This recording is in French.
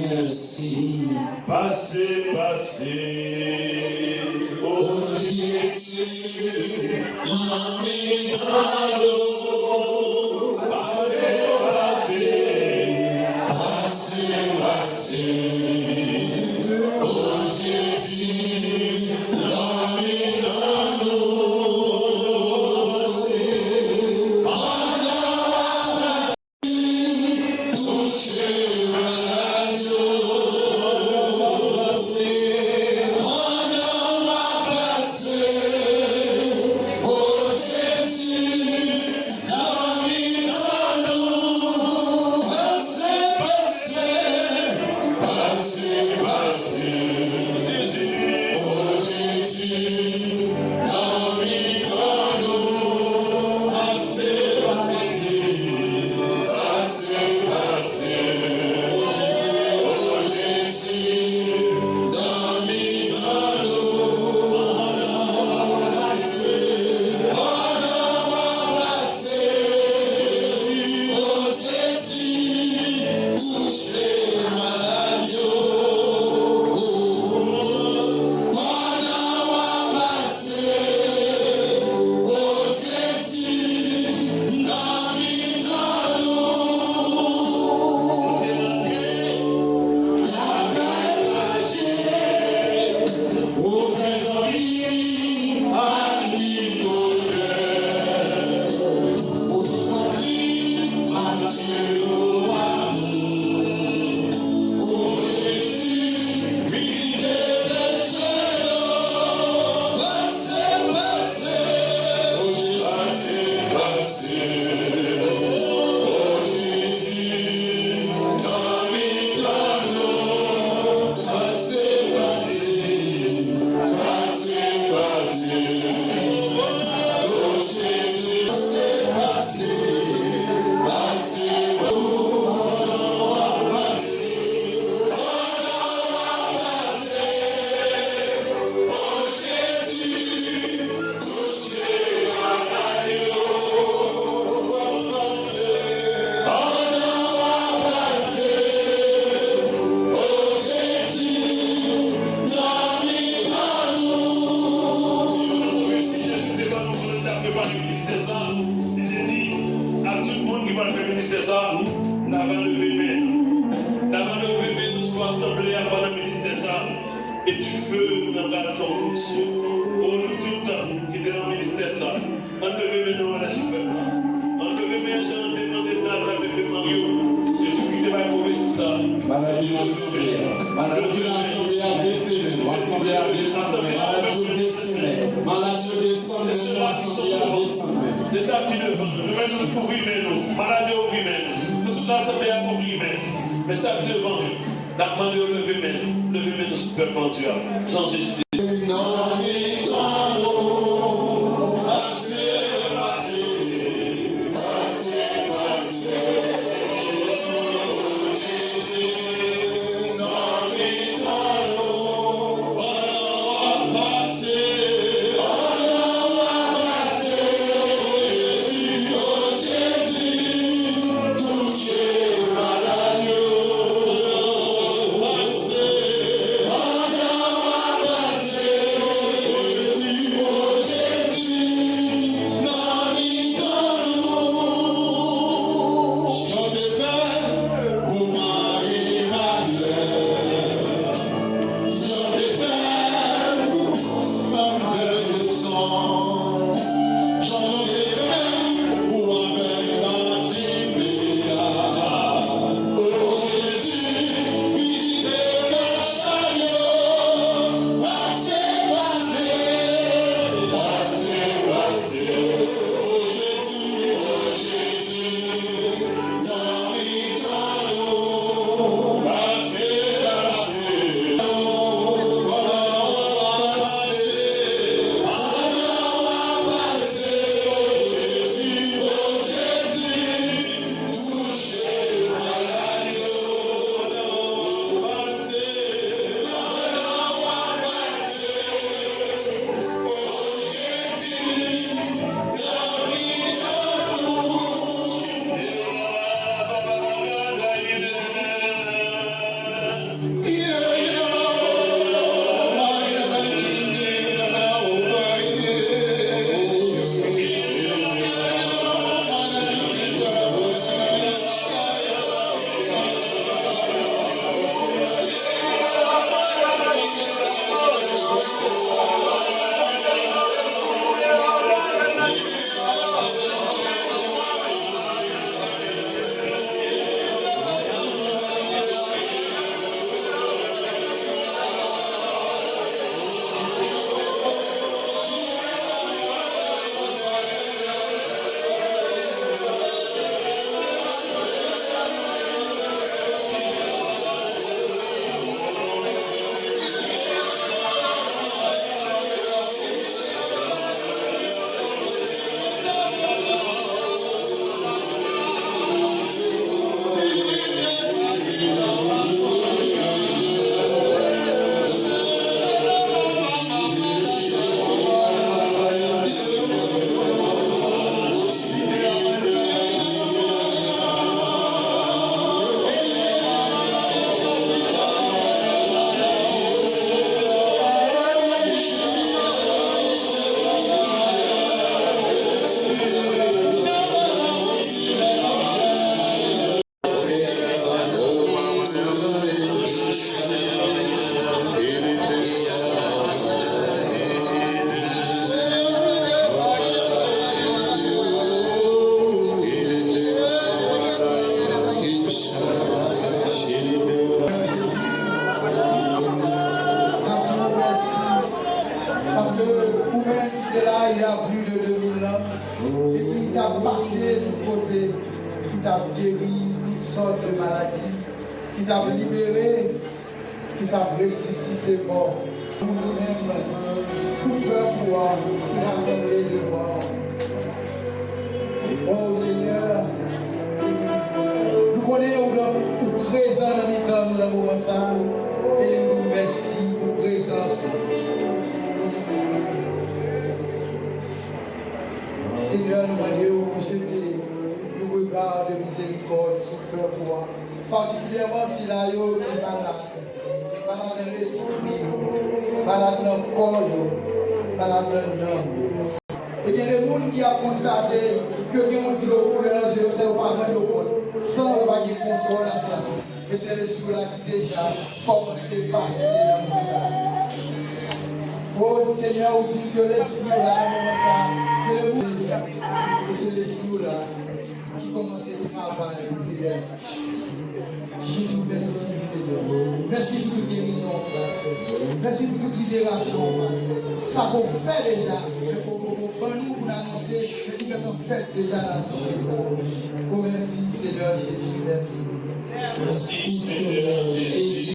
merci. Passez, passez, Oh Jésus, l'âme est à l'eau. passez, passez, Passez, passez. Oh Jésus, l'âme est à l'eau. Pendant touchez ma radio. Et tu feu dans la ton couche. Oh, nous tout le temps qui était dans le ministère ça. Enlevez maintenant à la super. Enlevez mes gens, demandez de la femme de Mario. Jésus qui n'est pas mauvais, c'est ça. Maladie l'assemblée. Maladie l'assemblée a décédé. L'assemblée a descendu. Maladie décédé. Maladie descendue. L'assemblée a descendu. C'est ça qui nous veut. Nous-mêmes nous couvrir nous. Maladie au nous. Toute l'assemblée a couvrir mais ça devant nous. La demande de lever nous super Dieu. Jean Jésus. Passez, Parce que vous-même qui est là, il y a plus de 2000 ans, et puis il t'a passé du côté, il t'a guéri toutes sortes de maladies, il t'a libéré, il t'a ressuscité mort. Nous-mêmes, tout peur pouvoir, il a semblé de mort. Oh Seigneur, nous connaissons pour présent dans les temps, dans le moment ça, et nous merci pour présence. Seigneur, nous demandons pour jeter nous regard de miséricorde sur le cœur pour particulièrement si la yo est malade dans l'esprit, malade dans le corps, malade dans l'âme. Et il y a des gens qui ont constaté que les gens qui ont coulé dans les yeux, c'est pas dans le corps, sans avoir de contrôle à ça. Et c'est l'esprit là qui déjà commence à passer dans le monde. Oh Seigneur, on dit que l'esprit là, et c'est l'esprit là qui commence à travailler, Seigneur. Je vous remercie, Seigneur. Merci pour toute guérison, merci pour toute libération. Ça qu'on fait déjà, c'est pour nous annoncer, mais nous avons fait déjà la société. Oh merci, Seigneur Jésus. Merci, Seigneur.